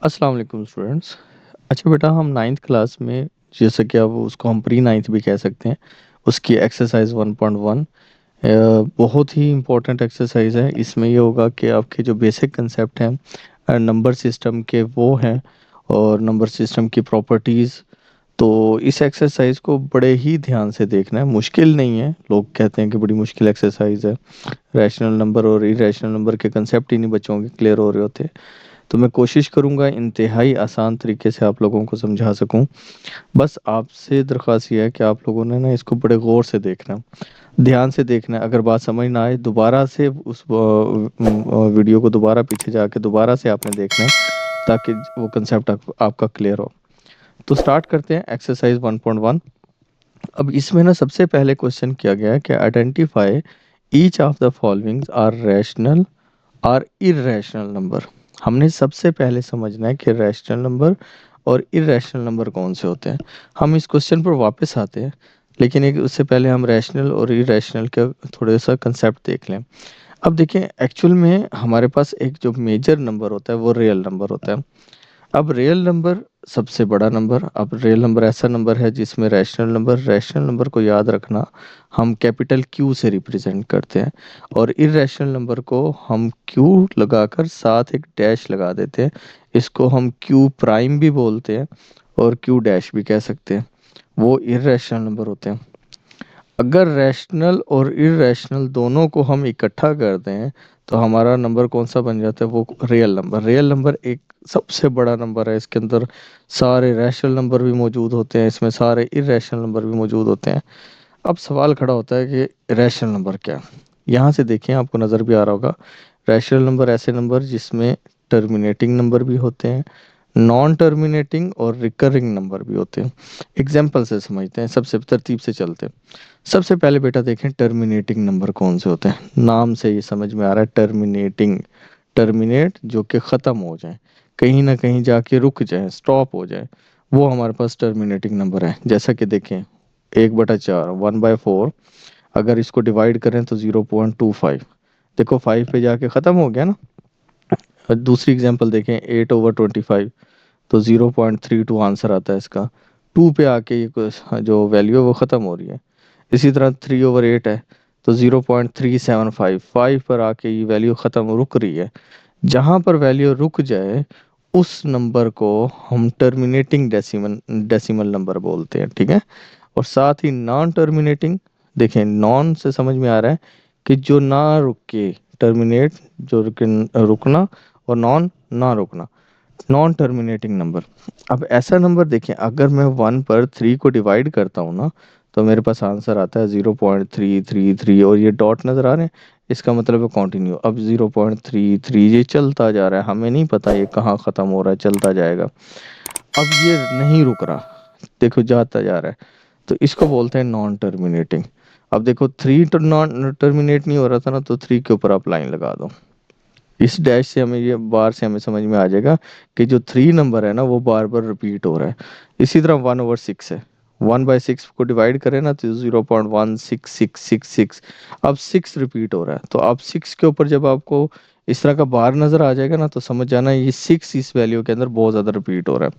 अस्सलाम वालेकुम स्टूडेंट्स। अच्छा बेटा, हम नाइन्थ क्लास में, जैसे कि अब उसको हम प्री नाइन्थ भी कह सकते हैं, उसकी एक्सरसाइज 1.1 बहुत ही इम्पोर्टेंट एक्सरसाइज है। इसमें ये होगा कि आपके जो बेसिक कंसेप्ट हैं नंबर सिस्टम के वो हैं, और नंबर सिस्टम की प्रॉपर्टीज़। तो इस एक्सरसाइज को बड़े ही ध्यान से देखना है, मुश्किल नहीं है। लोग कहते हैं कि बड़ी मुश्किल एक्सरसाइज है, रैशनल नंबर और इरेशनल नंबर के कंसेप्ट ही नहीं बच्चों के क्लियर हो रहे होते। तो मैं कोशिश करूंगा इंतहाई आसान तरीके से आप लोगों को समझा सकूं। बस आपसे दरख्वास्त ये है कि आप लोगों ने ना इसको बड़े गौर से देखना, ध्यान से देखना है। अगर बात समझ ना आए, दोबारा से उस वीडियो को दोबारा पीछे जाके दोबारा से आपने देखना है, ताकि वो कंसेप्ट आपका क्लियर हो। तो स्टार्ट करते हैं एक्सरसाइज 1.1। अब इसमें ना सबसे पहले क्वेश्चन किया गया है कि identify each of the followings are rational और इरेशनल नंबर। हमने सबसे पहले समझना है कि रैशनल नंबर और इरेशनल नंबर कौन से होते हैं। हम इस क्वेश्चन पर वापस आते हैं, लेकिन एक उससे पहले हम रैशनल और इरेशनल का थोड़ा सा कंसेप्ट देख लें। अब देखें, एक्चुअल में हमारे पास एक जो मेजर नंबर होता है वो रियल नंबर होता है। अब रियल नंबर सबसे बड़ा नंबर। अब रियल नंबर ऐसा नंबर है जिसमें रैशनल नंबर को याद रखना, हम कैपिटल क्यू से रिप्रेजेंट करते हैं, और इरेशनल नंबर को हम क्यू लगाकर साथ एक डैश लगा देते हैं। इसको हम क्यू प्राइम भी बोलते हैं और क्यू डैश भी कह सकते हैं। वो इरेशनल नंबर होते हैं। अगर रैशनल और इरेशनल दोनों को हम इकट्ठा कर दें तो हमारा नंबर कौन सा बन जाता है? वो रियल नंबर। रियल नंबर एक सबसे बड़ा नंबर है। इसके अंदर सारे रैशनल नंबर भी मौजूद होते हैं, इसमें सारे इरेशनल नंबर भी मौजूद होते हैं। अब सवाल खड़ा होता है कि रैशनल नंबर क्या है। यहाँ से देखें, आपको नज़र भी आ रहा होगा, रैशनल नंबर ऐसे नंबर जिसमें टर्मिनेटिंग नंबर भी होते हैं, नॉन टर्मिनेटिंग और रिकरिंग नंबर भी होते हैं। एग्जाम्पल से समझते हैं, सबसे तरतीब से चलते हैं। सबसे पहले बेटा देखें, टर्मिनेटिंग नंबर कौन से होते हैं। नाम से ये समझ में आ रहा है, टर्मिनेटिंग। टर्मिनेट जो कि ख़त्म हो जाए, कहीं ना कहीं जाके रुक जाए, स्टॉप हो जाए, वो हमारे पास टर्मिनेटिंग नंबर है। जैसा कि देखें, 1/4, 1/4, अगर इसको डिवाइड करें तो 0.25। देखो 5 पे जाके ख़त्म हो गया ना। और दूसरी एग्जांपल देखें, 8/25, तो 0.32 आंसर आता है इसका। 2 पे आके ये जो वैल्यू है वो ख़त्म हो रही है। इसी तरह 3/8 है, तो 0.375, 5 पर आके ये वैल्यू ख़त्म रुक रही है। जहाँ पर वैल्यू रुक जाए उस नंबर को हम टर्मिनेटिंग डेसिमल नंबर बोलते हैं, ठीक है। और साथ ही नॉन टर्मिनेटिंग, देखें नॉन से समझ में आ रहा है कि जो ना रुके, टर्मिनेट जो रुकना, और नॉन ना रुकना, नॉन टर्मिनेटिंग नंबर। अब ऐसा नंबर देखें, अगर मैं 1 पर 3 को डिवाइड करता हूँ ना, तो मेरे पास आंसर आता है 0.333, और ये डॉट नज़र आ रहे हैं, इसका मतलब है कंटिन्यू। अब 0.33 ये चलता जा रहा है, हमें नहीं पता ये कहाँ ख़त्म हो रहा है, चलता जाएगा। अब ये नहीं रुक रहा, देखो जाता जा रहा है, तो इसको बोलते हैं नॉन टर्मिनेटिंग। अब देखो 3 तो नॉन टर्मिनेट नहीं हो रहा था ना, तो 3 के ऊपर आप लाइन लगा दो। इस डैश से हमें, ये बार से हमें समझ में आ जाएगा कि जो 3 नंबर है ना वो बार बार रिपीट हो रहा है। इसी तरह 1/6 है, 1/6 को डिवाइड करें ना तो 0.16666। अब 6 रिपीट हो रहा है, तो अब 6 के ऊपर जब आपको इस तरह का बार नजर आ जाएगा ना, तो समझ जाना ये 6 इस वैल्यू के अंदर बहुत ज्यादा रिपीट हो रहा है।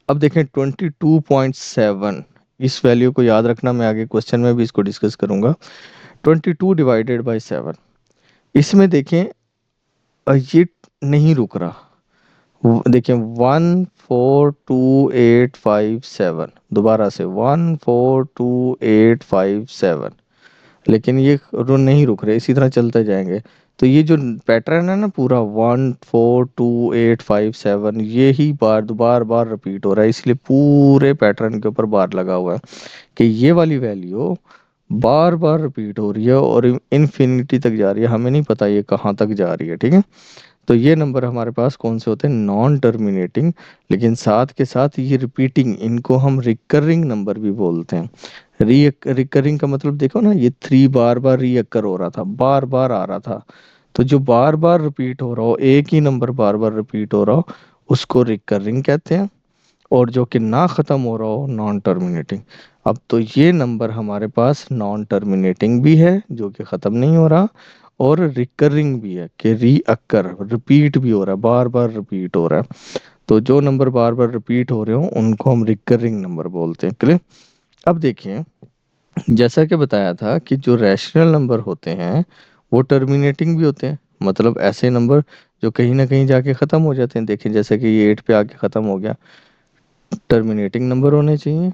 अब देखें 22.7, इस वैल्यू को याद रखना, मैं आगे क्वेश्चन में भी इसको डिस्कस करूंगा। 22/7, इसमें देखें ये नहीं रुक रहा। देखिए 142,857, दोबारा से 142,857, लेकिन ये नहीं रुक रहे, इसी तरह चलते जाएंगे। तो ये जो पैटर्न है ना पूरा 142,857, ये ही बार बार रिपीट हो रहा है, इसलिए पूरे पैटर्न के ऊपर बार लगा हुआ है कि ये वाली वैल्यू बार बार रिपीट हो रही है और इन्फिनिटी तक जा रही है, हमें नहीं पता ये कहाँ तक जा रही है, ठीक है। तो ये नंबर हमारे पास कौन से होते हैं? Non terminating. लेकिन साथ के साथ ये रिपीटिंग, इनको हम रिकरिंग नंबर भी बोलते हैं। रिकरिंग का मतलब देखो ना, ये 3 बार बार रिकर हो रहा था, बार बार आ रहा था। तो जो बार बार रिपीट हो रहा हो, एक ही नंबर बार बार रिपीट हो रहा हो, उसको रिकरिंग कहते हैं। और जो कि ना ख़त्म हो रहा हो, नॉन टर्मिनेटिंग। अब तो ये नंबर हमारे पास नॉन टर्मिनेटिंग भी है, जो कि ख़त्म नहीं हो रहा, और रिकरिंग भी है कि रीअक्कर, रिपीट भी हो रहा है, बार बार रिपीट हो रहा है। तो जो नंबर बार बार रिपीट हो रहे हो उनको हम रिकरिंग नंबर बोलते हैं। क्लियर? अब देखिए, जैसा कि बताया था कि जो रैशनल नंबर होते हैं वो टर्मिनेटिंग भी होते हैं, मतलब ऐसे नंबर जो कहीं ना कहीं जाके ख़त्म हो जाते हैं। देखिए जैसे कि ये 8 पे आके ख़त्म हो गया, टर्मिनेटिंग नंबर होने चाहिए।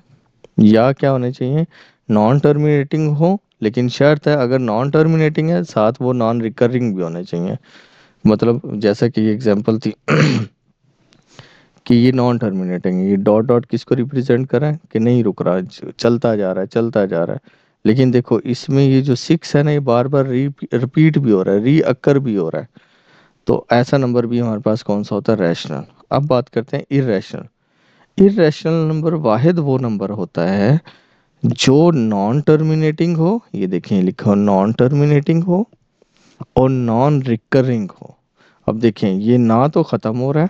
या क्या होने चाहिए, नॉन टर्मिनेटिंग हो, लेकिन शर्त है अगर नॉन टर्मिनेटिंग है साथ वो नॉन रिकरिंग भी होने चाहिए। मतलब जैसा कि ये एग्जांपल थी कि ये नॉन टर्मिनेटिंग है, ये डॉट डॉट किसको रिप्रेजेंट कर रहा है कि नहीं रुक रहा, चलता जा रहा है, चलता जा रहा है। लेकिन देखो इसमें ये जो 6 है ना, ये बार बार रिपीट भी हो रहा है, रीअक्कर भी हो रहा है। तो ऐसा नंबर भी हमारे पास कौन सा होता है, रैशनल। अब बात करते हैं इर्रेशनल। इर्रेशनल नंबर वाहिद वो नंबर होता है जो नॉन टर्मिनेटिंग हो, ये देखें लिखा हो नॉन टर्मिनेटिंग हो, और नॉन रिकरिंग हो। अब देखें ये ना तो ख़त्म हो रहा है,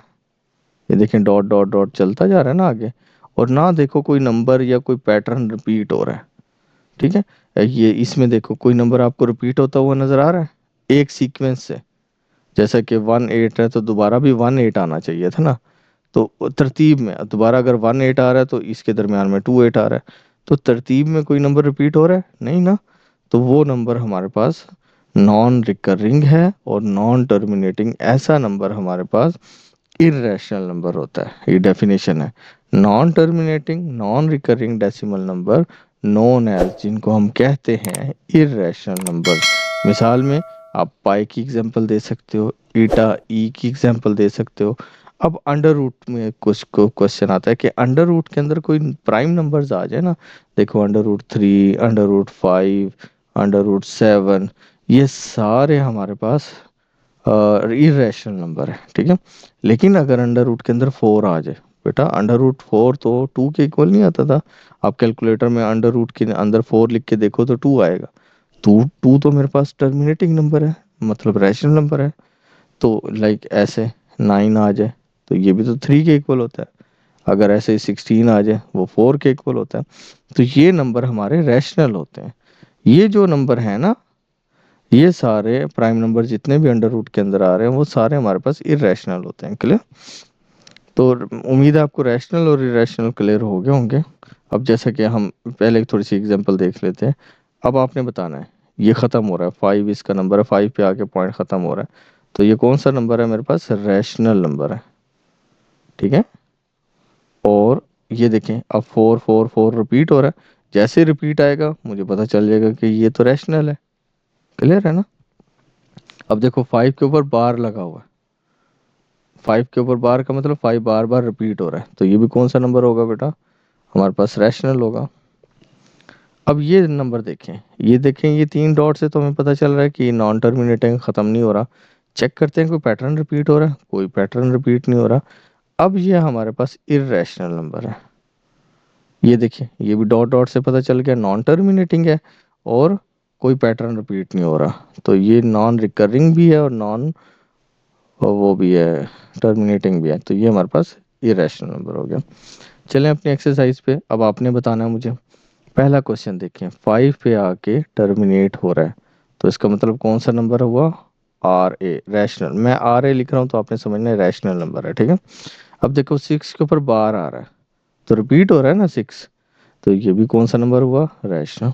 ये देखें डॉट डॉट डॉट चलता जा रहा है ना आगे, और ना देखो कोई नंबर या कोई पैटर्न रिपीट हो रहा है। ठीक है, ये इसमें देखो कोई नंबर आपको रिपीट होता हुआ नजर आ रहा है एक सीक्वेंस से, जैसा कि 1 8 है तो दोबारा भी 1 8 आना चाहिए था ना। तो तरतीब में दोबारा अगर 1 8 आ रहा है तो इसके दरमियान में 2 8 आ रहा है, तो तरतीब में कोई नंबर रिपीट हो रहा है नहीं ना। तो वो नंबर हमारे पास नॉन रिकरिंग है और नॉन टर्मिनेटिंग, ऐसा नंबर हमारे पास इर्रेशनल नंबर होता है। ये डेफिनेशन है, non terminating non recurring decimal number known as, जिनको हम कहते हैं इर्रेशनल नंबर्स। मिसाल में आप पाई की एग्जांपल दे सकते हो, ईटा ई की एग्जांपल दे सकते हो। अब अंडर रूट में कुछ को क्वेश्चन आता है कि अंडर रूट के अंदर कोई प्राइम नंबर्स आ जाए ना, देखो under root 3, under root 5, under root 7, ये सारे हमारे पास इरेशनल नंबर है। ठीक है, लेकिन अगर अंडर रूट के अंदर 4 आ जाए, बेटा अंडर रूट 4 तो 2 के इक्वल नहीं आता था। आप कैलकुलेटर में अंडर रूट के अंदर 4 लिख के देखो तो 2 आएगा। टू टू तो मेरे पास टर्मिनेटिंग नंबर है, मतलब रैशनल नंबर है। तो लाइक ऐसे 9 आ जाए तो ये भी तो 3 के इक्वल होता है। अगर ऐसे 16 आ जाए वो 4 के इक्वल होता है। तो ये नंबर हमारे रैशनल होते हैं। ये जो नंबर है ना, ये सारे प्राइम नंबर जितने भी अंडर रूट के अंदर आ रहे हैं वो सारे हमारे पास इरेशनल होते हैं। क्लियर? तो उम्मीद है आपको रैशनल और इरेशनल क्लियर हो गए होंगे। अब जैसा कि हम पहले एक थोड़ी सी एग्जांपल देख लेते हैं। अब आपने बताना है ये ख़त्म हो रहा है 5, इसका नंबर है 5 पे आके पॉइंट ख़त्म हो रहा है, तो ये कौन सा नंबर है मेरे पास, रैशनल नंबर है। ठीक है, और ये देखें अब 4 4 4 रिपीट हो रहा है, जैसे रिपीट आएगा मुझे पता चल जाएगा कि ये तो रैशनल है। क्लियर है ना? अब देखो 5 के ऊपर बार लगा हुआ है, 5 के ऊपर बार का मतलब 5 बार बार रिपीट हो रहा है, तो ये भी कौन सा नंबर होगा बेटा, हमारे पास रैशनल होगा। अब ये नंबर देखें, ये देखें ये 3 डॉट से तो हमें पता चल रहा है कि नॉन टर्मिनेटिंग ख़त्म नहीं हो रहा। चेक करते हैं कोई पैटर्न रिपीट हो रहा है, कोई पैटर्न रिपीट नहीं हो रहा। अब ये हमारे पास इर्रेशनल नंबर है। ये देखिए ये भी डॉट डॉट से पता चल गया नॉन टर्मिनेटिंग है, और कोई पैटर्न रिपीट नहीं हो रहा, तो ये नॉन रिकरिंग भी है और नॉन वो भी है, टर्मिनेटिंग भी है। तो ये हमारे पास इरेशनल नंबर हो गया। चलें अपनी एक्सरसाइज पे, अब आपने बताना है मुझे। पहला क्वेश्चन देखें, 5 पे आके टर्मिनेट हो रहा है, तो इसका मतलब कौन सा नंबर हुआ, आर ए, रैशनल। मैं आर ए लिख रहा हूँ तो आपने समझना है रैशनल नंबर है। ठीक है, अब देखो 6 के ऊपर बार आ रहा है तो रिपीट हो रहा है ना 6, तो ये भी कौन सा नंबर हुआ, रैशनल।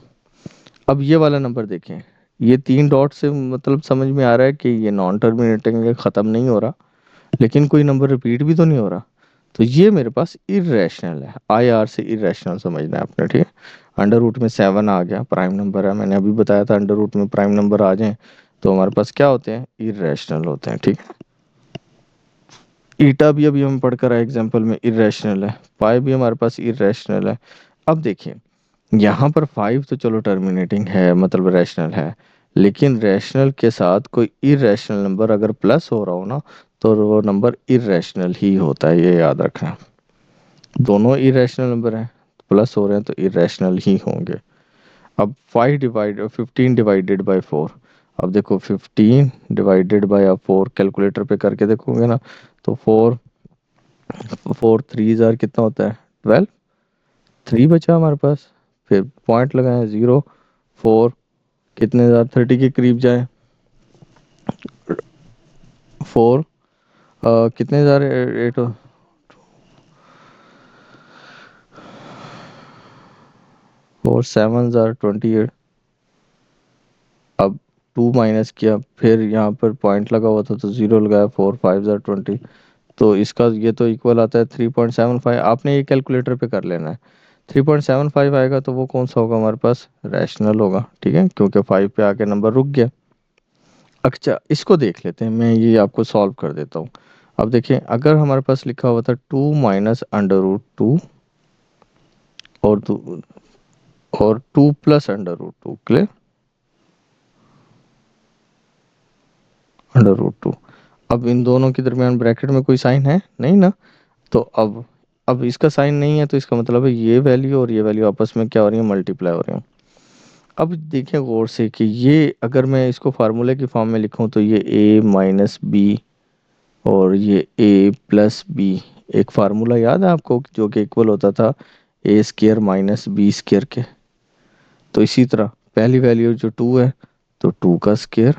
अब ये वाला नंबर देखें, ये 3 डॉट से मतलब समझ में आ रहा है कि ये नॉन टर्मिनेटिंग है, ख़त्म नहीं हो रहा, लेकिन कोई नंबर रिपीट भी तो नहीं हो रहा, तो ये मेरे पास इरेशनल है। आई आर से इरेशनल समझना है आपने। ठीक है, अंडर रूट में 7 आ गया, प्राइम नंबर है, मैंने अभी बताया था अंडर रूट में प्राइम नंबर आ जाएं तो हमारे पास क्या होते हैं, इरेशनल होते हैं। ठीक है, ईटा भी अभी हम पढ़कर आए एग्जाम्पल में, इरेशनल है। पाई भी हमारे पास इरेशनल है। अब देखिए यहाँ पर 5 तो चलो टर्मिनेटिंग है, मतलब रैशनल है, लेकिन रैशनल के साथ कोई इरेशनल नंबर अगर प्लस हो रहा हो ना, तो वो नंबर इरेशनल ही होता है, ये याद रखना। दोनों इरेशनल नंबर हैं, प्लस हो रहे हैं तो इरेशनल ही होंगे। अब 15 डिवाइडेड बाई 4, अब देखो 15 डिवाइडेड बाई आप 4 कैलकुलेटर पे करके देखोगे ना, तो 4 4 3 कितना होता है, 12। 3 बचा हमारे पास, फिर पॉइंट लगाए 0 4, कितने 30 के करीब जाए, फोर कितने ज़ार एट, फोर सेवन ज़ार 28। अब टू माइनस किया, फिर यहाँ पर पॉइंट लगा हुआ था तो ज़ीरो लगाया, फोर फाइव ज़ार 20। तो इसका ये तो इक्वल आता है 3.75। आपने ये कैलकुलेटर पे कर लेना है। 3.75 आएगा तो वो कौन सा होगा हमारे पास, रैशनल होगा, ठीक है, क्योंकि 5 पे आके नंबर रुक गया। अच्छा, इसको देख लेते हैं, मैं ये आपको सॉल्व कर देता हूँ। अब देखिए, अगर हमारे पास लिखा हुआ था 2 - √2 और टू और 2 + √2, क्लियर, √2। अब इन दोनों के दरमियान ब्रैकेट में कोई साइन है नहीं ना, तो अब इसका साइन नहीं है, तो इसका मतलब है ये वैल्यू और ये वैल्यू आपस में क्या हो रही है, मल्टीप्लाई हो रही है। अब देखिए गौर से कि ये अगर मैं इसको फार्मूले की फॉर्म में लिखूं तो ये a - b और ये a + b, एक फार्मूला याद है आपको जो कि इक्वल होता था a² - b² के। तो इसी तरह पहली वैल्यू जो 2 है, तो 2 का स्क्वायर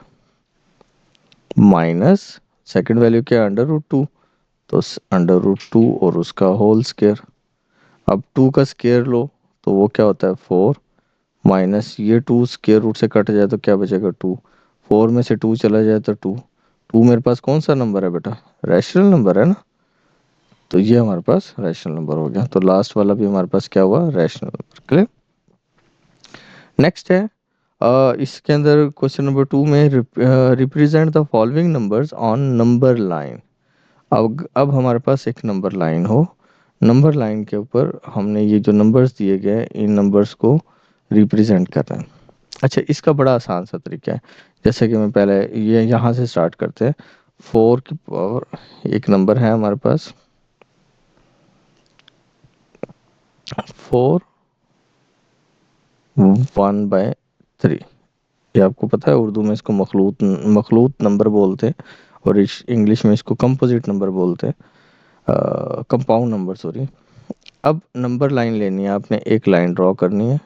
माइनस सेकंड वैल्यू क्या है, √2, तो √2 और उसका होल स्क्वायर। अब 2 का स्क्वायर लो तो वो क्या होता है 4, माइनस ये 2 स्क्वायर रूट से कट जाए तो क्या बचेगा 2, 4 में से 2 चला जाए तो 2। 2 मेरे पास कौन सा नंबर है बेटा, रैशनल नंबर है ना, तो ये हमारे पास रैशनल नंबर हो गया। तो लास्ट वाला भी हमारे पास क्या हुआ, रैशनल नंबर, क्लियर। नेक्स्ट है इसके अंदर क्वेश्चन नंबर 2 में represent the following numbers on number line. अब हमारे पास एक नंबर लाइन हो, नंबर लाइन के ऊपर हमने ये जो नंबर्स दिए गए इन नंबर्स को रिप्रेजेंट करना है। अच्छा, इसका बड़ा आसान सा तरीका है। जैसे कि मैं पहले ये यहाँ से स्टार्ट करते हैं। 4 की पावर, एक नंबर है हमारे पास 4 1/3। ये आपको पता है, उर्दू में इसको मखलूत मखलूत नंबर बोलते हैं और इंग्लिश में इसको कंपोजिट नंबर बोलते हैं, कंपाउंड नंबर, सॉरी। अब नंबर लाइन लेनी है आपने, एक लाइन ड्रॉ करनी है,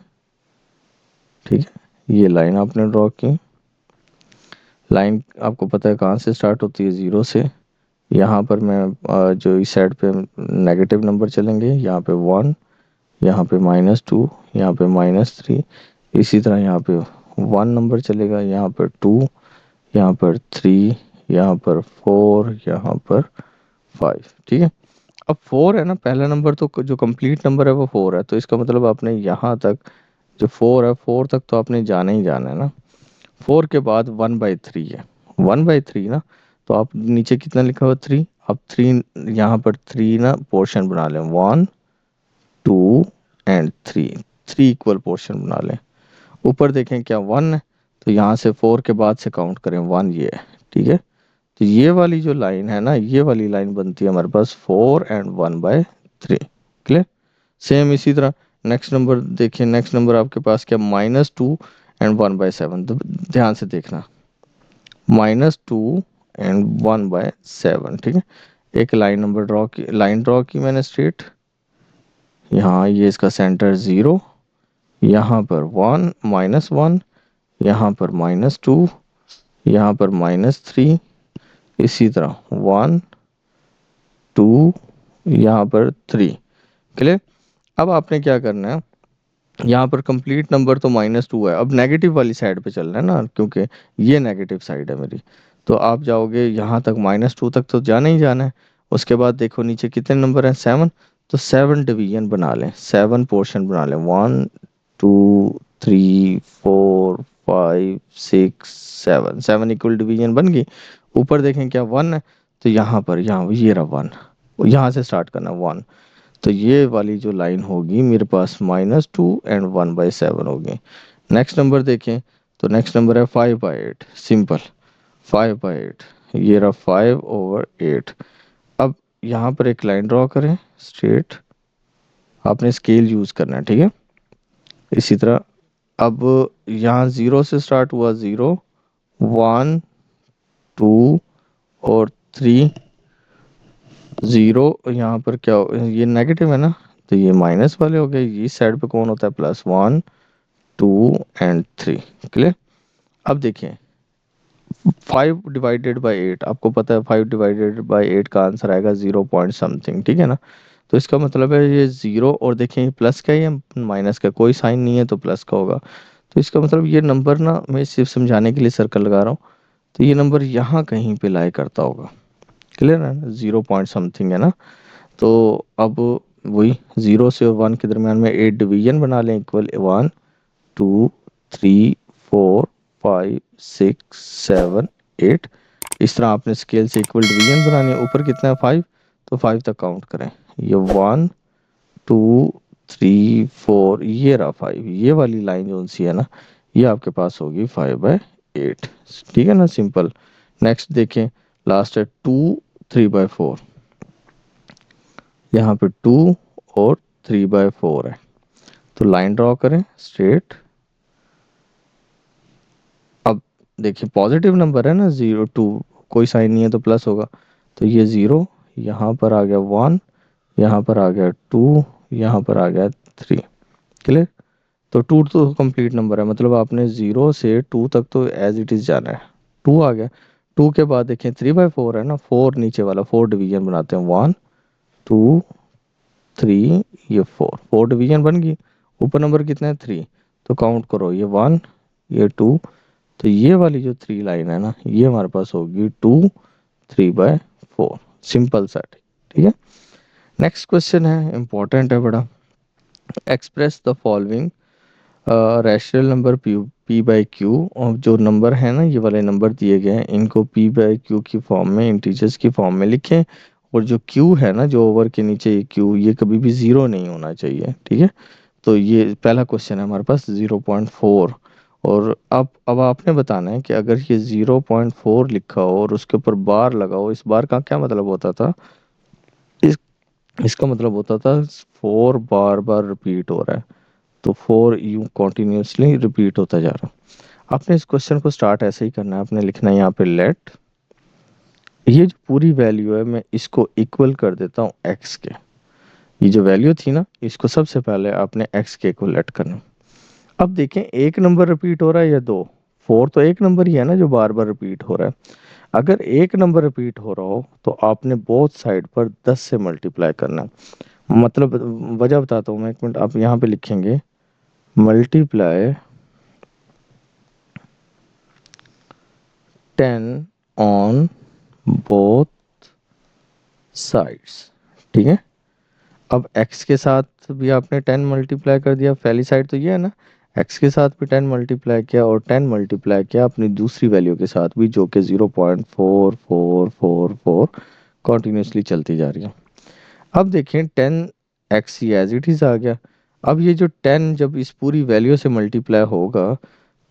ठीक है, ये लाइन आपने ड्रॉ की। लाइन आपको पता है कहाँ से स्टार्ट होती है, ज़ीरो से। यहाँ पर मैं जो इस साइड पे नेगेटिव नंबर चलेंगे, यहाँ पे 1, यहाँ पे -2, यहाँ पे -3। इसी तरह यहाँ पे 1 नंबर चलेगा, यहाँ पर 2, यहाँ पर 3, यहाँ पर 4, यहाँ पर 5, ठीक है। अब 4 है ना पहला नंबर, तो जो कंप्लीट नंबर है वो 4 है, तो इसका मतलब आपने यहाँ तक जो 4 है, 4 तक तो आपने जाना ही जाना है ना। 4 के बाद 1/3 है, 1/3 ना, तो आप नीचे कितना लिखा हुआ 3, अब 3 यहाँ पर 3 ना पोर्शन बना लें, 1 2 एंड 3, 3 इक्वल पोर्शन बना लें। ऊपर देखें क्या 1 है, तो यहाँ से 4 के बाद से काउंट करें 1, ये है, ठीक है। तो ये वाली जो लाइन है ना, ये वाली लाइन बनती है हमारे पास 4 एंड 1/3, क्लियर। सेम इसी तरह नेक्स्ट नंबर देखिए, नेक्स्ट नंबर आपके पास क्या, -2 एंड 1/7। तो ध्यान से देखना, -2 एंड 1/7, ठीक है। एक लाइन नंबर ड्रॉ की, लाइन ड्रॉ की मैंने स्ट्रेट, यहाँ ये इसका सेंटर 0, यहाँ पर 1 -1, यहाँ पर -2, यहाँ पर -3, इसी तरह 1 2, यहाँ पर 3, क्लियर। अब आपने क्या करना है, यहाँ पर कंप्लीट नंबर तो -2 है, अब नेगेटिव वाली साइड पे चलना है ना, क्योंकि ये नेगेटिव साइड है मेरी। तो आप जाओगे यहाँ तक, -2 तक तो जाना ही जाना है। उसके बाद देखो नीचे कितने नंबर हैं, 7। तो 7 डिवीजन बना लें, 7 पोर्शन बना लें, 1 2 3 4 5 6 7, 7 इक्वल डिवीजन बन गई। ऊपर देखें क्या 1 है, तो यहाँ पर, यहाँ ये रहा 1, यहाँ से स्टार्ट करना 1। तो ये वाली जो लाइन होगी मेरे पास -2 एंड 1/7 होगी। नेक्स्ट नंबर देखें, तो नेक्स्ट नंबर है 5/8, सिंपल 5/8, ये रहा 5/8। अब यहाँ पर एक लाइन ड्रॉ करें स्ट्रेट, आपने स्केल यूज़ करना है, ठीक है। इसी तरह अब यहाँ 0 से स्टार्ट हुआ, 0 1 2 और 3, 0 यहाँ पर क्या ये नेगेटिव है ना, तो ये माइनस वाले हो गए, इस साइड पे कौन होता है, +1 2 एंड 3, क्लियर। अब देखिए 5 डिवाइडेड बाई 8, आपको पता है 5 डिवाइडेड बाई 8 का आंसर आएगा 0 पॉइंट समथिंग, ठीक है ना। तो इसका मतलब है ये जीरो, और देखें प्लस का है या माइनस का, कोई साइन नहीं है तो प्लस का होगा। तो इसका मतलब ये नंबर ना, मैं सिर्फ समझाने के लिए सर्कल लगा रहा हूँ, तो ये नंबर यहाँ कहीं पे लाई करता होगा। क्लियर है ना, 0 पॉइंट समथिंग है ना। तो अब वही 0 से 1 के दरमियान में 8 डिवीजन बना लें, इक्वल 1 2 3 4 5 6 7 8। इस तरह आपने स्केल से इक्वल डिवीजन बनानी है। ऊपर कितना है 5, तो 5 तक काउंट करें। ये 1 2 3 4, ये रहा 5, ये वाली लाइन जो सी है ना, ये आपके पास होगी 5/8। ठीक है ना, सिंपल। नेक्स्ट देखें, लास्ट है 2 3/4। यहाँ पे 2 और 3/4 है, तो लाइन ड्रॉ करें स्ट्रेट। अब देखिए पॉजिटिव नंबर है ना, 0 2, कोई साइन नहीं है तो प्लस होगा, तो ये 0, यहाँ पर आ गया 1, यहाँ पर आ गया 2, यहाँ पर आ गया 3। क्लियर। तो 2 तो कंप्लीट नंबर है, मतलब आपने 0 से 2 तक तो एज इट इज़ जाना है। 2 आ गया, 2 के बाद देखें 3/4 है ना, 4 नीचे वाला, 4 डिवीजन बनाते हैं, 1 2 3, ये 4 डिवीजन बन गई। ऊपर नंबर कितना है 3, तो काउंट करो, ये 1 ये 2, तो ये वाली जो 3 लाइन है ना, ये हमारे पास होगी 2 3/4। सिंपल सा, ठीक है। नेक्स्ट क्वेश्चन है, इंपॉर्टेंट है बड़ा। Express the following rational number p/q, और जो नंबर है ना, ये वाले नंबर दिए गए हैं, इनको p/q की फॉर्म में, इंटीजर्स की फॉर्म में लिखें। और जो q है ना, जो ओवर के नीचे ये q, ये कभी भी ज़ीरो नहीं होना चाहिए, ठीक है। तो ये पहला क्वेश्चन है हमारे पास 0.4। और अब आपने बताना है कि अगर ये 0.4 लिखा हो और उसके ऊपर बार लगा हो, इस बार का क्या मतलब होता था, इस इसका मतलब होता था 4 बार बार रिपीट हो रहा है, तो 4 यूं कॉन्टिन्यूसली रिपीट होता जा रहा है। आपने इस क्वेश्चन को स्टार्ट ऐसे ही करना है, आपने लिखना है यहाँ पे लेट, ये जो पूरी वैल्यू है मैं इसको इक्वल कर देता हूँ एक्स के। ये जो वैल्यू थी ना, इसको सबसे पहले आपने एक्स के इक्वल लेट करना। अब देखें एक नंबर रिपीट हो रहा है या दो, 4 तो एक नंबर ही है ना जो बार बार रिपीट हो रहा है। अगर एक नंबर रिपीट हो रहा हो तो आपने बोथ साइड पर 10 से मल्टीप्लाई करना है। मतलब वजह बताता हूँ मैं, एक मिनट, आप यहाँ पे लिखेंगे मल्टीप्लाई 10 ऑन बोथ साइड्स, ठीक है। अब x के साथ भी आपने 10 मल्टीप्लाई कर दिया, पहली साइड तो ये है ना, x के साथ भी 10 मल्टीप्लाई किया, और 10 मल्टीप्लाई किया अपनी दूसरी वैल्यू के साथ भी, जो कि 0.4444 कॉन्टिन्यूसली चलती जा रही है। अब देखें 10x ही एज इट इज़ आ गया। अब ये जो 10 जब इस पूरी वैल्यू से मल्टीप्लाई होगा,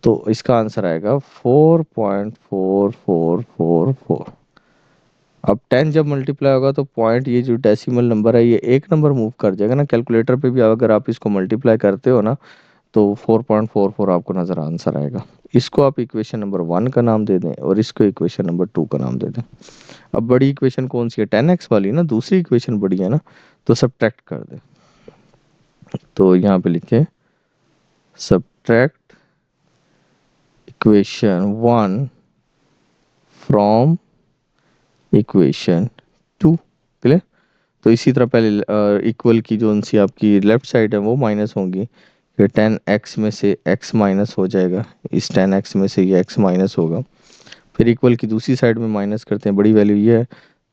तो इसका आंसर आएगा 4.4444। अब 10 जब मल्टीप्लाई होगा तो पॉइंट, ये जो डेसिमल नंबर है, ये एक नंबर मूव कर जाएगा ना कैलकुलेटर पे भी, अगर आप इसको मल्टीप्लाई करते हो ना, तो 4.44 आपको नज़र आंसर आएगा। इसको आप इक्वेशन नंबर 1 का नाम दे दें, और इसको इक्वेशन नंबर 2 का नाम दे दें। अब बड़ी इक्वेशन कौन सी है, 10x वाली ना, दूसरी इक्वेशन बड़ी है ना, तो सब्ट्रैक्ट कर दें। तो यहाँ पे लिखे subtract equation 1 from equation 2। Clear. तो इसी तरह पहले इक्वल की जो सी आपकी लेफ्ट साइड है वो माइनस होंगी, फिर 10x में से x माइनस हो जाएगा, इस 10x में से ये x माइनस होगा। फिर इक्वल की दूसरी साइड में माइनस करते हैं, बड़ी वैल्यू ये है,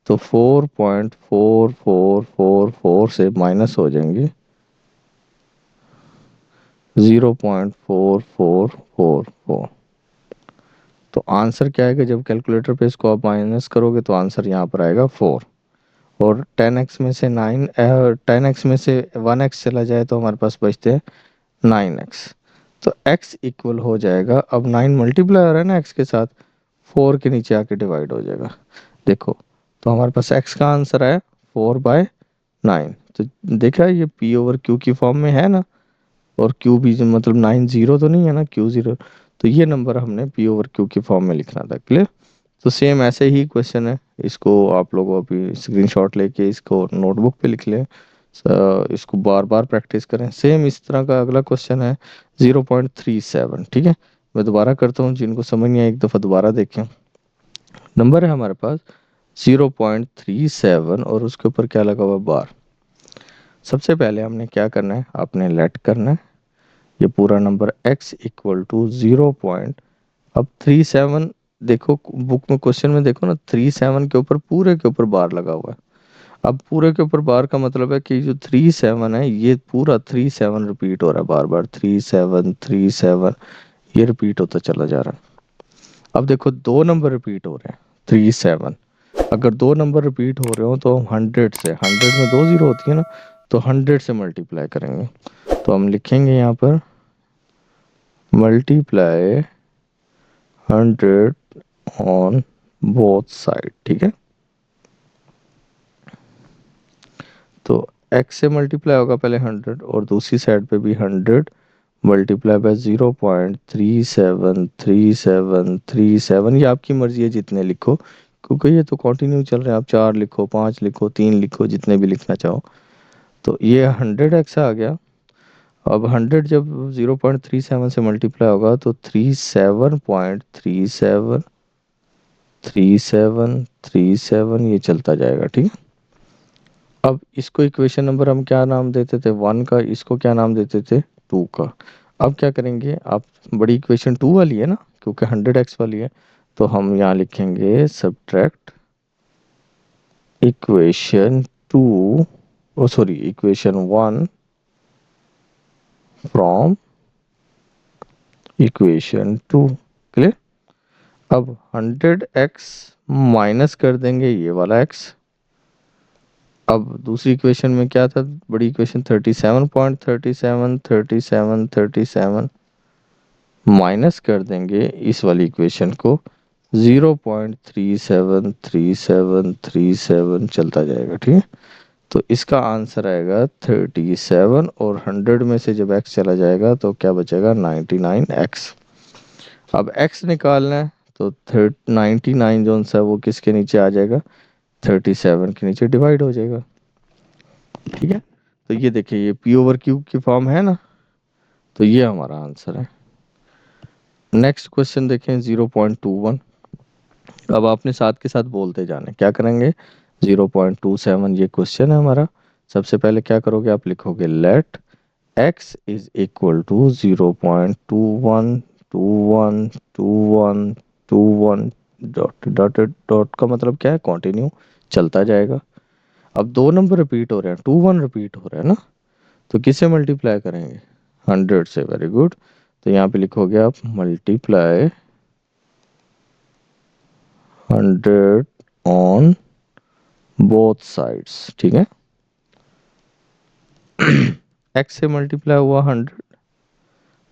तो 4.4444 से माइनस हो जाएंगे 0.4444। तो आंसर क्या आएगा, जब कैलकुलेटर पे इसको आप माइनस करोगे तो आंसर यहाँ पर आएगा 4। और 10x में से 9, 10x में से 1x चला जाए तो हमारे पास बचते हैं 9x। तो x इक्वल हो जाएगा, अब 9 मल्टीप्लाई हो रहा है ना x के साथ, 4 के नीचे आके डिवाइड हो जाएगा। देखो, तो हमारे पास x का आंसर है 4/9। तो देखा ये p/q की फॉर्म में है ना, और q भी मतलब 9 0 तो नहीं है ना, q0। तो ये नंबर हमने p/q की फॉर्म में लिखना था। क्लियर। तो सेम ऐसे ही क्वेश्चन है, इसको आप लोग अभी स्क्रीनशॉट लेके इसको नोटबुक पे लिख लें, इसको बार बार प्रैक्टिस करें। सेम इस तरह का अगला क्वेश्चन है 0.37, ठीक है। मैं दोबारा करता हूँ, जिनको समझ नहीं आया एक दफ़ा दोबारा देखें। नंबर है हमारे पास 0.37 और उसके ऊपर क्या लगा हुआ बार। सबसे पहले हमने क्या करना है, आपने लेट करना है ये पूरा नंबर x इक्वल टू 0. अब 37, देखो बुक में क्वेश्चन में देखो ना, 37 के ऊपर पूरे के ऊपर बार लगा हुआ है। अब पूरे के ऊपर बार का मतलब है कि जो 37 है ये पूरा 37 रिपीट हो रहा है बार बार, 37 37 ये रिपीट होता चला जा रहा है। अब देखो दो नंबर रिपीट हो रहे हैं 37, अगर दो नंबर रिपीट हो रहे हो तो हम 100 से, 100 में दो जीरो होती है ना, तो 100 से मल्टीप्लाई करेंगे। तो हम लिखेंगे यहाँ पर मल्टीप्लाई 100 ऑन बोथ साइड, ठीक है। तो x से मल्टीप्लाई होगा पहले 100 और दूसरी साइड पे भी 100 मल्टीप्लाई बाय 0.373737, ये आपकी मर्जी है जितने लिखो, क्योंकि ये तो कंटिन्यू चल रहा है। आप 4 लिखो, 5 लिखो, 3 लिखो, जितने भी लिखना चाहो। तो ये 100x आ गया। अब 100 जब 0.37 से मल्टीप्लाई होगा तो 37.373737 ये चलता जाएगा, ठीक है। अब इसको इक्वेशन नंबर हम क्या नाम देते थे, 1 का, इसको क्या नाम देते थे, 2 का। अब क्या करेंगे आप, बड़ी इक्वेशन 2 वाली है ना, क्योंकि 100x वाली है, तो हम यहाँ लिखेंगे subtract equation 2, oh sorry equation 1 from equation 2। Clear. अब 100x माइनस कर देंगे ये वाला x। अब दूसरी इक्वेशन में क्या था, बड़ी इक्वेशन 37.373737 माइनस कर देंगे इस वाली इक्वेशन को, 0.373737 चलता जाएगा, ठीक है। तो इसका आंसर आएगा 37 और 100 में से जब x चला जाएगा तो क्या बचेगा, 99x। अब x निकालना है तो 99 जो सा वो किसके नीचे आ जाएगा, 37 के नीचे डिवाइड हो जाएगा, ठीक है। तो ये देखिए ये p ओवर क्यू की फॉर्म है ना, तो ये हमारा आंसर है। नेक्स्ट क्वेश्चन देखें 0.21। अब आपने साथ के साथ बोलते जाना, क्या करेंगे, 0.27 ये क्वेश्चन है हमारा। सबसे पहले क्या करोगे, आप लिखोगे let x is equal to 0.21212121 dot dot dot का मतलब क्या है, कंटिन्यू चलता जाएगा। अब दो नंबर रिपीट हो रहे हैं, 21 रिपीट हो रहा है ना, तो किससे मल्टीप्लाई करेंगे, 100 से। Very good. तो यहाँ पे लिखोगे आप मल्टीप्लाई 100 ऑन बोथ साइड्स, ठीक है। x से मल्टीप्लाई हुआ 100,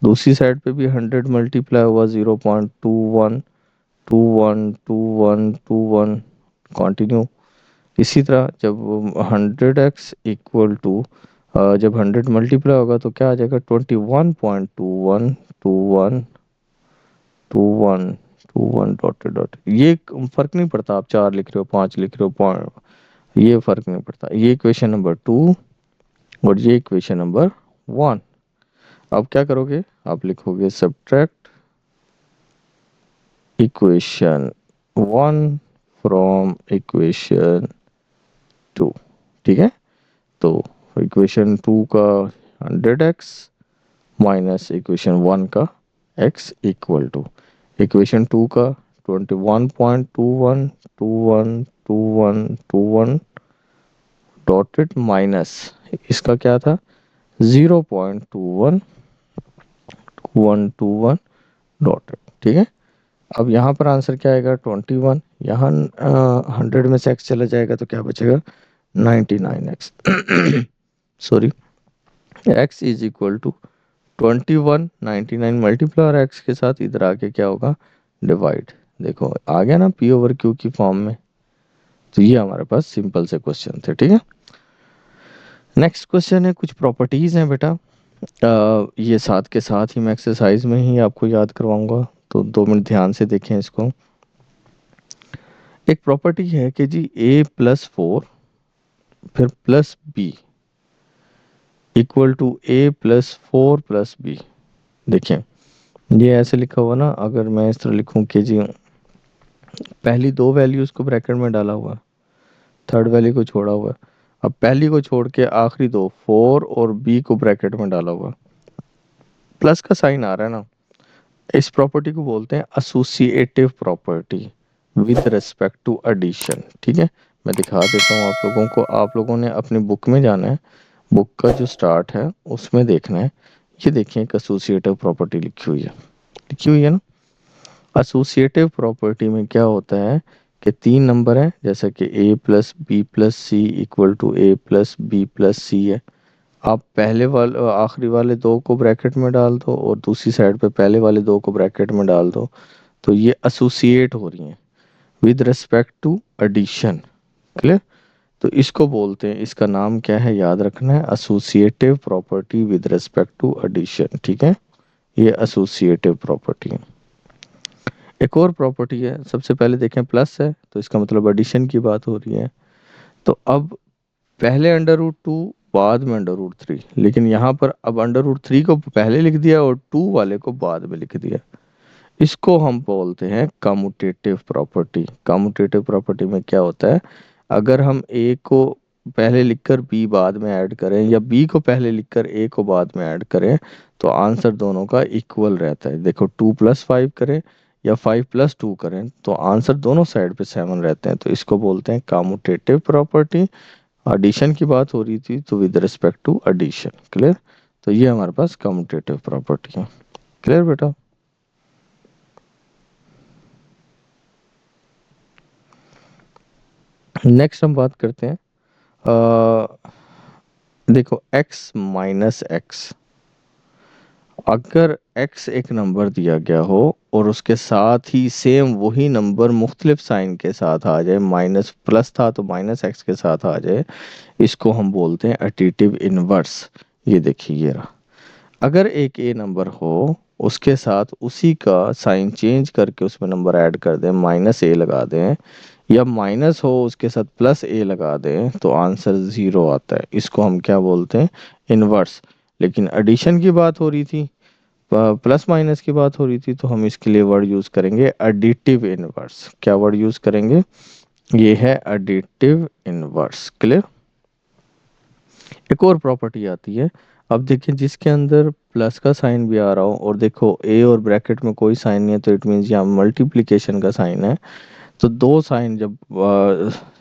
दूसरी साइड पे भी 100 मल्टीप्लाई हुआ 0.21212121 कंटिन्यू। इसी तरह जब 100x इक्वल टू, जब 100 मल्टीप्लाई होगा तो क्या आ जाएगा, 21.212121 डॉट डॉट, ये फर्क नहीं पड़ता आप 4 लिख रहे हो, 5 लिख रहे हो, पॉइंट, ये फर्क नहीं पड़ता। ये इक्वेशन नंबर 2 और ये इक्वेशन नंबर 1। अब क्या करोगे, आप लिखोगे सब्ट्रैक्ट इक्वेशन 1 फ्रॉम इक्वेशन 2, ठीक है। तो इक्वेशन 2 का 100x माइनस इक्वेशन 1 का x इक्वल टू इक्वेशन 2 का 21.21212121 डॉटेड माइनस इसका क्या था, 0.212121 डॉटेड, ठीक है। अब यहाँ पर आंसर क्या आएगा, 21, यहाँ 100 में से x चला जाएगा तो क्या बचेगा, 99x। Sorry, x is equal to 21, 99 multiply और x के साथ इधर आके क्या होगा, डिवाइड। देखो आ गया ना p ओवर q की फॉर्म में। तो ये हमारे पास सिंपल से क्वेश्चन थे, ठीक है। नेक्स्ट क्वेश्चन है, कुछ प्रॉपर्टीज हैं बेटा, ये साथ के साथ ही मैं एक्सरसाइज में ही आपको याद करवाऊंगा, तो 2 मिनट ध्यान से देखें इसको। एक प्रॉपर्टी है कि जी a+4 फिर plus B equal to a+4+b। देखिए ये ऐसे लिखा हुआ ना, अगर मैं इस तरह लिखूं कि जी पहली दो वैल्यूज को ब्रैकेट में डाला हुआ है, थर्ड वैल्यू को छोड़ा हुआ है। अब पहली को छोड़ के आखिरी दो 4 और बी को ब्रैकेट में डाला हुआ है, प्लस का साइन आ रहा है ना। इस प्रॉपर्टी को बोलते हैं associative property with respect to addition. ठीक है, मैं दिखा देता हूँ आप लोगों को। आप लोगों ने अपनी बुक में जाना है, बुक का जो स्टार्ट है उसमें देखना है। ये देखिए एक एसोसिएटिव प्रॉपर्टी लिखी हुई है, लिखी हुई है ना। एसोसिएटिव प्रॉपर्टी में क्या होता है कि तीन नंबर हैं, जैसे कि a plus B plus C equal to A plus B plus C है। आप पहले वाले आखिरी वाले दो को ब्रैकेट में डाल दो और दूसरी साइड पे पहले वाले दो को ब्रैकेट में डाल दो, तो ये एसोसिएट हो रही हैं with respect to addition. Clear. तो इसको बोलते हैं, इसका नाम क्या है याद रखना है, associative property with respect to addition. ठीक है, ये एसोसिएटिव प्रॉपर्टी है। एक और प्रॉपर्टी है, सबसे पहले देखें प्लस है तो इसका मतलब एडिशन की बात हो रही है। तो अब पहले अंडर रूट 2 बाद में अंडर रूट 3, लेकिन यहाँ पर अब अंडर रूट 3 को पहले लिख दिया और 2 वाले को बाद में लिख दिया। इसको हम बोलते हैं कम्यूटेटिव प्रॉपर्टी। कम्यूटेटिव प्रॉपर्टी में क्या होता है, अगर हम ए को पहले लिखकर बी बाद में ऐड करें या बी को पहले लिखकर ए को बाद में ऐड करें, तो आंसर दोनों का इक्वल रहता है। देखो 2+5 करें या 5+2 करें तो आंसर दोनों साइड पे 7 रहते हैं, तो इसको बोलते हैं कम्यूटेटिव प्रॉपर्टी। एडिशन की बात हो रही थी तो with respect to addition. Clear. तो ये हमारे पास कम्यूटेटिव प्रॉपर्टी है। क्लियर बेटा। नेक्स्ट हम बात करते हैं, देखो x माइनस एक्स। अगर x एक नंबर दिया गया हो और उसके साथ ही सेम वही नंबर मुख्तलिफ साइन के साथ आ जाए, माइनस प्लस था तो माइनस एक्स के साथ आ जाए, इसको हम बोलते हैं एडिटिव इनवर्स। ये देखिए ये रहा। अगर एक ए नंबर हो, उसके साथ उसी का साइन चेंज करके उसमें नंबर ऐड कर दें, माइनस ए लगा दें, या माइनस हो उसके साथ प्लस ए लगा दें, तो आंसर ज़ीरो आता है। इसको हम क्या बोलते हैं, इनवर्स। लेकिन एडिशन की बात हो रही थी, प्लस माइनस की बात हो रही थी, तो हम इसके लिए वर्ड यूज़ करेंगे एडिटिव इनवर्स। क्या वर्ड यूज़ करेंगे, ये है एडिटिव इनवर्स। क्लियर। एक और प्रॉपर्टी आती है, अब देखिए जिसके अंदर प्लस का साइन भी आ रहा हो और देखो ए और ब्रैकेट में कोई साइन नहीं है, तो इट मीन्स यहाँ मल्टीप्लिकेशन का साइन है। तो दो साइन जब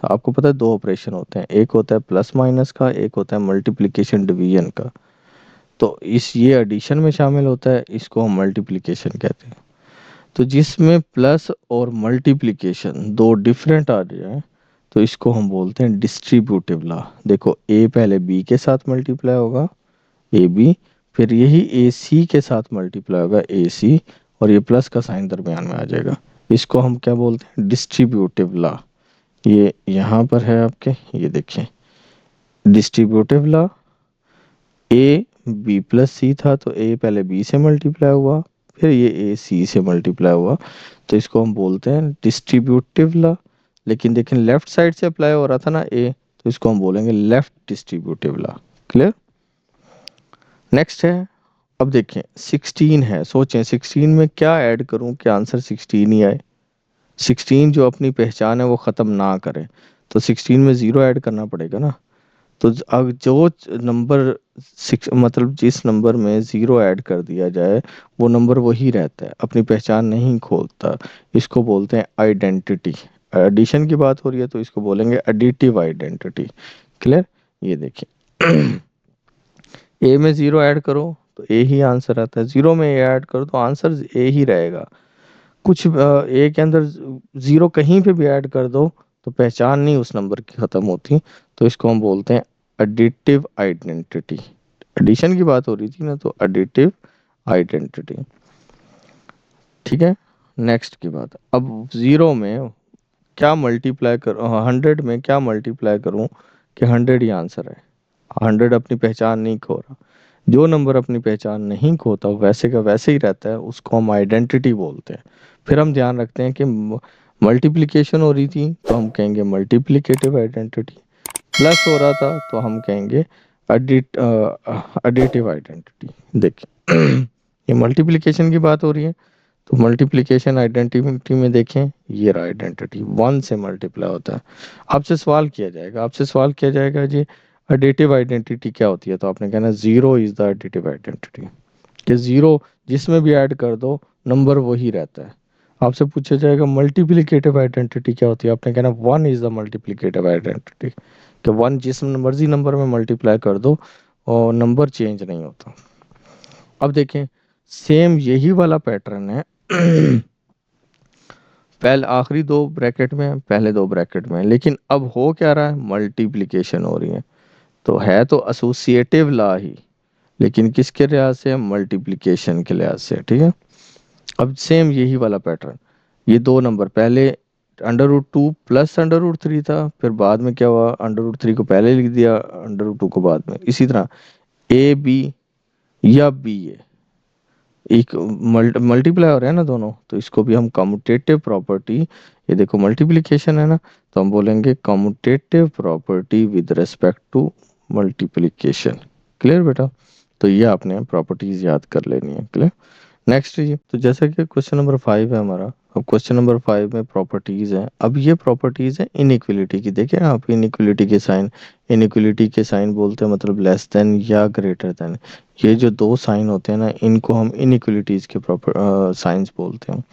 आपको पता है दो ऑपरेशन होते हैं, एक होता है प्लस माइनस का, एक होता है मल्टीप्लिकेशन डिवीजन का। तो इस ये एडिशन में शामिल होता है, इसको हम मल्टीप्लिकेशन कहते हैं। तो जिसमें प्लस और मल्टीप्लिकेशन दो डिफरेंट आ जाए, तो इसको हम बोलते हैं डिस्ट्रीब्यूटिव लॉ। देखो ए पहले बी के साथ मल्टीप्लाई होगा, ए बी, फिर यही ए सी के साथ मल्टीप्लाई होगा, ए सी, और ये प्लस का साइन दरमियान में आ जाएगा। इसको हम क्या बोलते हैं, डिस्ट्रीब्यूटिव लॉ। ये यहाँ पर है आपके, ये देखिए distributive law. A B plus C था तो ए पहले बी से मल्टीप्लाई हुआ, फिर ये ए सी से मल्टीप्लाई हुआ, तो इसको हम बोलते हैं डिस्ट्रीब्यूटिव लॉ। लेकिन देखें लेफ्ट साइड से अप्लाई हो रहा था ना ए, तो इसको हम बोलेंगे left distributive law. Clear. Next है, अब देखें 16 है, सोचें 16 में क्या ऐड करूं कि आंसर 16 ही आए। 16 जो अपनी पहचान है वो ख़त्म ना करे, तो 16 में ज़ीरो ऐड करना पड़ेगा ना। तो अब जो नंबर सिक्स मतलब जिस नंबर में ज़ीरो ऐड कर दिया जाए, वो नंबर वही रहता है, अपनी पहचान नहीं खोलता। इसको बोलते हैं आइडेंटिटी। एडिशन की बात हो रही है तो इसको बोलेंगे एडिटिव आइडेंटिटी। क्लियर। ये देखिए ए में ज़ीरो ऐड करो तो ए ही आंसर आता है, ज़ीरो में ए ऐड करो तो आंसर ए ही रहेगा। कुछ ए के अंदर ज़ीरो कहीं पे भी ऐड कर दो तो पहचान नहीं उस नंबर की ख़त्म होती। तो इसको हम बोलते हैं एडिटिव आइडेंटिटी। एडिशन की बात हो रही थी ना, तो एडिटिव आइडेंटिटी। ठीक है। नेक्स्ट की बात, अब ज़ीरो में क्या मल्टीप्लाई कर, 100 में क्या मल्टीप्लाई करूं कि 100 ही आंसर है। 100 अपनी पहचान नहीं खो रहा। जो नंबर अपनी पहचान नहीं खोता वैसे का वैसे ही रहता है, उसको हम आइडेंटिटी बोलते हैं। फिर हम ध्यान रखते हैं कि मल्टीप्लिकेशन हो रही थी तो हम कहेंगे मल्टीप्लिकेटिव आइडेंटिटी, प्लस हो रहा था तो हम कहेंगे एडिटिव आइडेंटिटी। देखिए ये मल्टीप्लिकेशन की बात हो रही है तो मल्टीप्लिकेशन आइडेंटिटी में देखें, ये रहा आइडेंटिटी, 1 से मल्टीप्लाई होता है। आपसे सवाल किया जाएगा जी एडिटिव आइडेंटिटी क्या होती है, तो आपने कहना zero is the additive identity, कि जीरो जिसमें भी ऐड कर दो नंबर वही रहता है। आपसे पूछा जाएगा मल्टीप्लिकेटिव आइडेंटिटी क्या होती है, आपने कहना one is the multiplicative identity, कि वन जिस मर्जी नंबर में मल्टीप्लाई कर दो और नंबर चेंज नहीं होता। अब देखें सेम यही वाला पैटर्न है पहले आखिरी दो ब्रैकेट में है, पहले दो ब्रैकेट में है, लेकिन अब हो क्या रहा है, मल्टीप्लिकेशन हो रही है। तो है तो एसोसिएटिव लॉ ही, लेकिन किसके लिहाज से, मल्टीप्लिकेशन के लिहाज से, ठीक है। अब सेम यही वाला पैटर्न, ये दो नंबर पहले √2 प्लस √3 था, फिर बाद में क्या हुआ, √3 को पहले लिख दिया, √2 को बाद में। इसी तरह ए बी या बी ए, एक मल्टीप्लाई हो रहा है ना दोनों, तो इसको भी हम कम्यूटेटिव प्रॉपर्टी, ये देखो मल्टीप्लिकेशन है ना, तो हम बोलेंगे commutative property with respect to multiplication. Clear बेटा, तो ये आपने प्रॉपर्टीज याद कर लेनी है। क्लियर। नेक्स्ट जी, तो जैसा कि क्वेश्चन नंबर 5 है हमारा, अब क्वेश्चन नंबर 5 में प्रॉपर्टीज है। अब ये प्रॉपर्टीज है इनइक्वलिटी की। देखिए आप इनइक्वलिटी के साइन, इनइक्वलिटी के साइन बोलते हैं मतलब लेस देन या ग्रेटर देन। ये जो दो साइन होते हैं ना, इनको हम इनइक्वलिटीज के प्रॉपर साइंस बोलते हैं।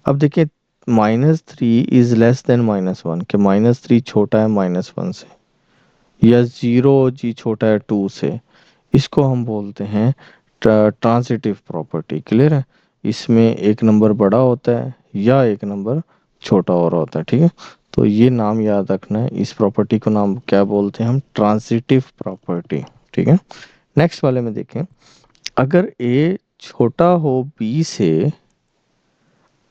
अब देखिए -3 इज लेस देन -1, कि -3 छोटा है -1 से, या 0 जी छोटा है 2 से, इसको हम बोलते हैं ट्रांजिटिव प्रॉपर्टी। क्लियर है, इसमें एक नंबर बड़ा होता है या एक नंबर छोटा और होता है, ठीक है। तो ये नाम याद रखना है, इस प्रॉपर्टी को नाम क्या बोलते हैं हम, ट्रांजिटिव प्रॉपर्टी, ठीक है। नेक्स्ट वाले में देखें, अगर ए छोटा हो बी से,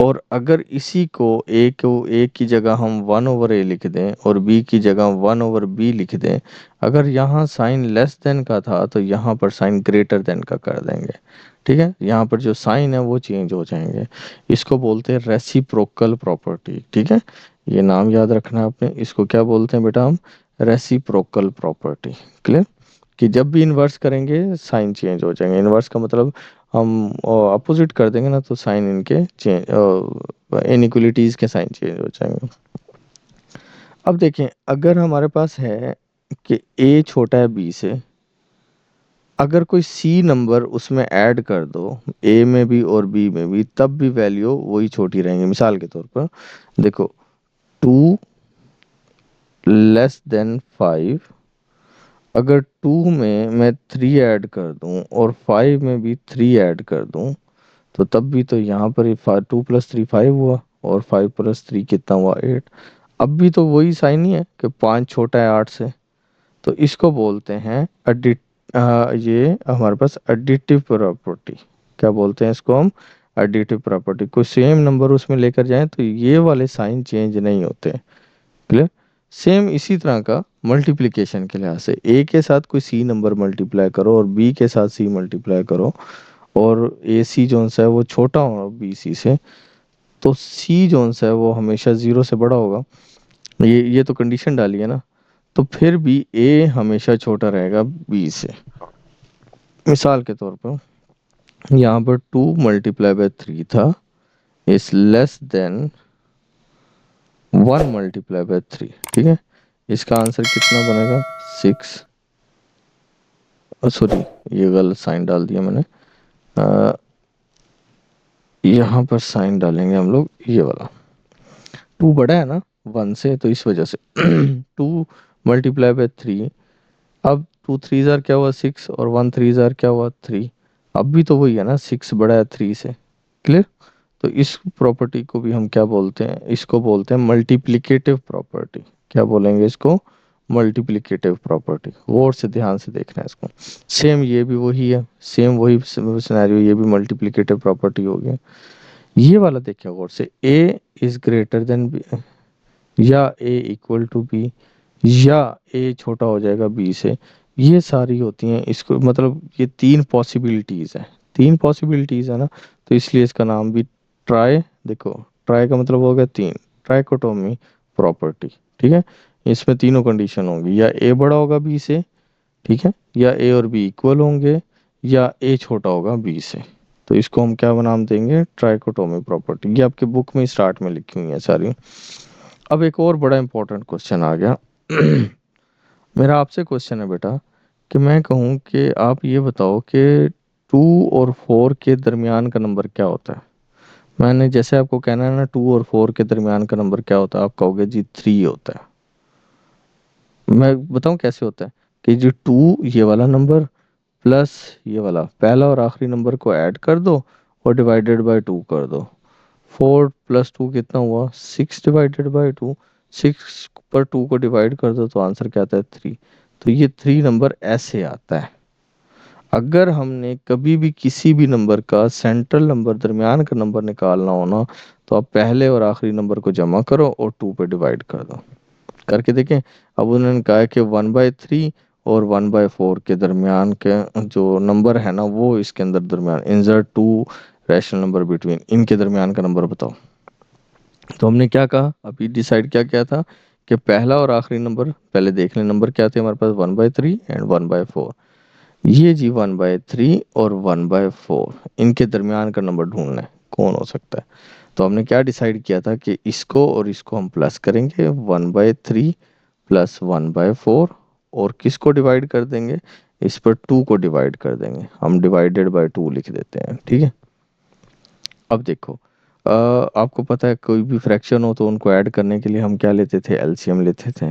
और अगर इसी को ए की जगह हम 1/a लिख दें और बी की जगह 1/b लिख दें, अगर यहाँ साइन लेस देन का था तो यहाँ पर साइन ग्रेटर देन का कर देंगे, ठीक है। यहाँ पर जो साइन है वो चेंज हो जाएंगे, इसको बोलते हैं रेसिप्रोकल प्रॉपर्टी, ठीक है। ये नाम याद रखना है आपने, इसको क्या बोलते हैं बेटा हम, रेसिप्रोकल प्रॉपर्टी। क्लियर, कि जब भी इन्वर्स करेंगे साइन चेंज हो जाएंगे। इन्वर्स का मतलब हम अपोजिट कर देंगे ना, तो साइन इनके चेंज, इनइक्वलिटीज के साइन चेंज हो जाएंगे। अब देखें अगर हमारे पास है कि ए छोटा है बी से, अगर कोई सी नंबर उसमें ऐड कर दो, ए में भी और बी में भी, तब भी वैल्यू वही छोटी रहेंगी। मिसाल के तौर पर देखो 2 लेस देन 5, अगर 2 में मैं 3 ऐड कर दूं और 5 में भी 3 ऐड कर दूं, तो तब भी तो यहाँ पर 2 + 3 5 हुआ, और 5 + 3 कितना हुआ 8। अब भी तो वही साइन ही है कि 5 छोटा है 8 से, तो इसको बोलते हैं ये हमारे पास एडिटिव प्रॉपर्टी। क्या बोलते हैं इसको हम, एडिटिव प्रॉपर्टी। कोई सेम नंबर उसमें लेकर जाएं तो ये वाले साइन चेंज नहीं होते। क्लियर। सेम इसी तरह का मल्टीप्लिकेशन के लिहाज से, ए के साथ कोई सी नंबर मल्टीप्लाई करो और बी के साथ सी मल्टीप्लाई करो, और ए सी जोन सा है वो छोटा हो बी सी से, तो सी जोन सा है वो हमेशा 0 से बड़ा होगा। ये तो कंडीशन डाली है ना, तो फिर भी ए हमेशा छोटा रहेगा बी से। मिसाल के तौर पर यहाँ पर 2 × 3 था इज लेस देन 1 × 3, ठीक है। इसका आंसर कितना बनेगा 6, सॉरी ये गलत साइन डाल दिया मैंने, यहाँ पर साइन डालेंगे हम लोग ये वाला, 2 बड़ा है ना 1 से, तो इस वजह से 2 × 3। अब 2 3 जार क्या हुआ 6, और 1 3 जार क्या हुआ 3। अब भी तो वही है ना, 6 बड़ा है 3 से। क्लियर। तो इस प्रॉपर्टी को भी हम क्या बोलते हैं, इसको बोलते हैं मल्टीप्लिकेटिव प्रॉपर्टी। क्या बोलेंगे इसको, मल्टीप्लिकेटिव प्रॉपर्टी। और से ध्यान से देखना है इसको, सेम ये भी वही है, सेम वही सिनेरियो, ये भी मल्टीप्लिकेटिव प्रॉपर्टी हो गया। ये वाला देखिए गौर से, ए इज ग्रेटर देन बी, या ए इक्वल टू बी, या ए छोटा हो जाएगा बी से, ये सारी होती हैं। इसको मतलब ये 3 पॉसिबिलिटीज है, 3 पॉसिबिलिटीज है ना, तो इसलिए इसका नाम भी ट्राई, देखो ट्राई का मतलब हो गया 3, ट्राइकोटोमी प्रॉपर्टी, ठीक है। इसमें तीनों कंडीशन होंगी, या ए बड़ा होगा बी से, ठीक है, या ए और बी इक्वल होंगे, या ए छोटा होगा बी से। तो इसको हम क्या नाम देंगे, ट्राइकोटोमी प्रॉपर्टी। ये आपके बुक में स्टार्ट में लिखी हुई है सारी। अब एक और बड़ा इंपॉर्टेंट क्वेश्चन आ गया। मेरा आपसे क्वेश्चन है बेटा कि मैं कहूँ कि आप ये बताओ कि 2 और 4 के दरमियान का नंबर क्या होता है। मैंने जैसे आपको कहना है ना 2 और 4 के दरमियान का नंबर क्या होता है, आप कहोगे जी 3 होता है। मैं बताऊं कैसे होता है कि जी 2 ये वाला नंबर प्लस ये वाला पहला और आखिरी नंबर को ऐड कर दो और डिवाइडेड बाय 2 कर दो। 4 + 2 कितना हुआ, 6/2। 6 पर 2 को डिवाइड कर दो तो आंसर क्या आता है, 3। तो ये 3 नंबर ऐसे आता है। अगर हमने कभी भी किसी भी नंबर का सेंट्रल नंबर दरमियान का नंबर निकालना हो ना, तो आप पहले और आखिरी नंबर को जमा करो और 2 पे डिवाइड कर दो। करके देखें। अब उन्होंने कहा है कि 1/3 और 1/4 के दरमियान के जो नंबर है ना, वो इसके अंदर दरमियान इंसर्ट 2 रैशनल नंबर बिटवीन, इनके दरमियान का नंबर बताओ। तो हमने क्या कहा, अभी डिसाइड क्या किया था कि पहला और आखिरी नंबर पहले देख लें, नंबर क्या थे हमारे पास, 1/3 एंड 1/4। ये जी 1/3 और 1/4 इनके दरमियान का नंबर ढूंढना है कौन हो सकता है। तो हमने क्या डिसाइड किया था कि इसको और इसको हम प्लस करेंगे, 1/3 प्लस 1/4, और किसको डिवाइड कर देंगे, इस पर 2 को डिवाइड कर देंगे, हम डिवाइडेड बाय 2 लिख देते हैं, ठीक है। अब देखो, आपको पता है कोई भी फ्रैक्शन हो तो उनको ऐड करने के लिए हम क्या लेते थे, एलसीएम लेते थे।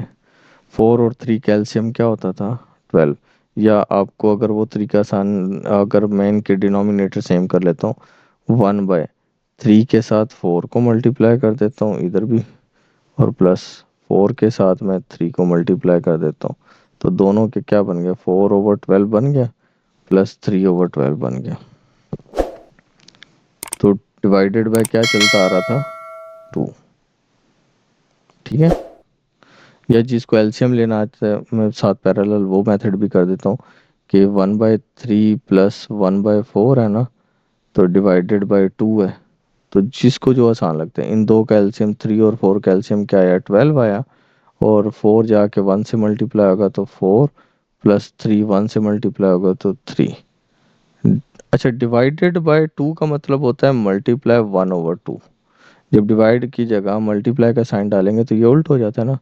4 और 3 का एलसीएम क्या होता था, 12। या आपको अगर वो तरीका आसान, अगर मैं इनके डिनोमिनेटर सेम कर लेता हूँ, 1/3 के साथ 4 को मल्टीप्लाई कर देता हूँ इधर भी, और प्लस 4 के साथ मैं 3 को मल्टीप्लाई कर देता हूँ। तो दोनों के क्या बन गया, 4/12 बन गया प्लस 3/12 बन गया। तो डिवाइडेड बाय क्या चलता आ रहा था, 2। ठीक है। या जिसको एलसीएम लेना आता है मैं साथ पैरेलल वो मेथड भी कर देता हूँ कि 1/3 प्लस 1/4 है ना, तो डिवाइडेड बाय 2 है। तो जिसको जो आसान लगता है, इन दो का एलसीएम 3 और 4 का एलसीएम क्या आया, 12 आया। और 4 जाके 1 से मल्टीप्लाई होगा तो 4, प्लस 3 1 से मल्टीप्लाई होगा तो 3। अच्छा, डिवाइडेड बाय 2 का मतलब होता है मल्टीप्लाई 1/2। जब डिवाइड की जगह मल्टीप्लाई का साइन डालेंगे तो ये उल्ट हो जाता है ना।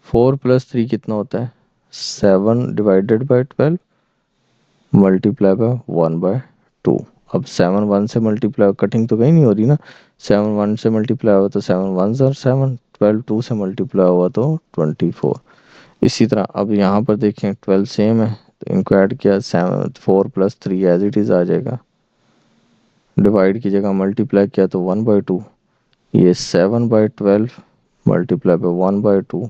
4 + 3 कितना होता है, 7 डिवाइडेड बाय 12 मल्टीप्लाई बाय 1/2। अब 7 1 से मल्टीप्लाई, कटिंग तो कहीं नहीं हो रही ना। 7 1 से मल्टीप्लाई हुआ तो 7 1 और 7, 12 2 से मल्टीप्लाई हुआ तो 24। इसी तरह अब यहाँ पर देखें 12 सेम है, तो इनको ऐड किया, 4 + 3 एज इट इज़ आ जाएगा। डिवाइड की जगह मल्टीप्लाई किया तो 1/2। ये 7/12 मल्टीप्लाई बाय 1/2,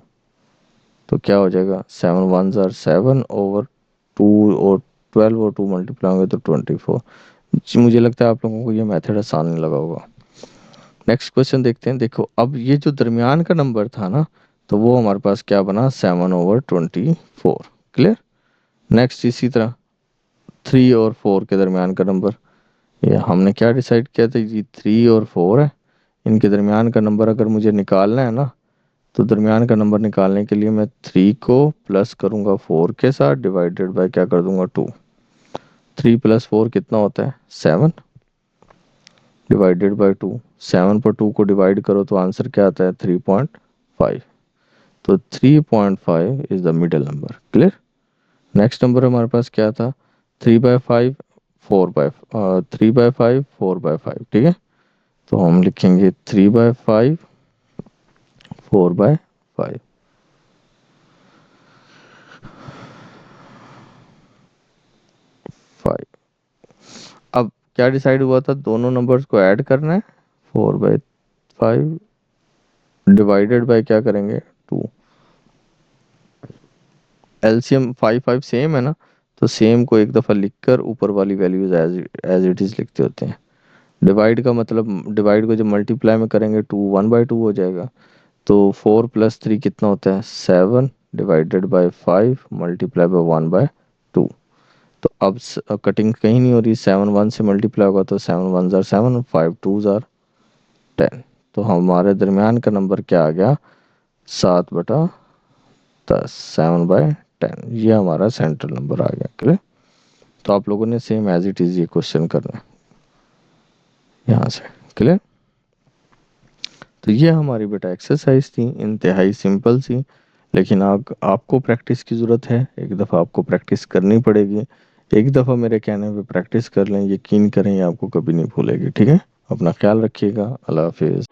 तो क्या हो जाएगा, 7 1 7 ओवर 2, और 12 और 2 मल्टीप्लाई होंगे तो 24। मुझे लगता है आप लोगों को ये मेथड आसान नहीं लगा होगा। नेक्स्ट क्वेश्चन देखते हैं। देखो अब ये जो दरमियान का नंबर था ना, तो वो हमारे पास क्या बना, 7/24। क्लियर। नेक्स्ट इसी तरह 3 और 4 के दरमियान का नंबर, ये हमने क्या डिसाइड किया था जी, 3 और 4 है, इनके दरमियान का नंबर अगर मुझे निकालना है ना, तो दरमियान का नंबर निकालने के लिए मैं 3 को प्लस करूंगा 4 के साथ, डिवाइडेड बाय क्या कर दूंगा, 2। 3 + 4 कितना होता है, 7 डिवाइडेड बाय 2। 7 पर 2 को डिवाइड करो तो आंसर क्या आता है, 3.5। तो 3.5 is the middle number. Clear. Next number हमारे पास क्या था, 3/5 3/5 4/5। ठीक है। तो हम लिखेंगे 3/5 4/5। अब क्या डिसाइड हुआ था, दोनों नंबर्स को ऐड करना है, 4/5 डिवाइडेड बाय क्या करेंगे, 2। एलसीएम 5 5 सेम है ना, तो सेम को एक दफ़ा लिखकर ऊपर वाली वैल्यूज एज इट इज़ लिखते होते हैं। डिवाइड का मतलब, डिवाइड को जब मल्टीप्लाई में करेंगे 2 1/2 हो जाएगा। तो 4 + 3 कितना होता है, 7 डिवाइडेड बाय 5 मल्टीप्लाई बाय 1/2। तो अब कटिंग कहीं नहीं हो रही, 7 1 से मल्टीप्लाई होगा तो 7 1 7, 5 2 10। तो हमारे दरमियान का नंबर क्या आ गया, 7/10, 7/10। ये हमारा सेंट्रल नंबर आ गया। क्लियर। तो आप लोगों ने सेम एज इट इज़ ये क्वेश्चन करना है। यहाँ से। क्लियर? तो ये हमारी बेटा एक्सरसाइज थी, इंतहाई सिंपल सी, लेकिन आपको प्रैक्टिस की ज़रूरत है। एक दफ़ा आपको प्रैक्टिस करनी पड़ेगी। एक दफ़ा मेरे कहने पे प्रैक्टिस कर लें, यकीन करें ये आपको कभी नहीं भूलेगी। ठीक है? अपना ख्याल रखिएगा। अल्लाह हाफिज़।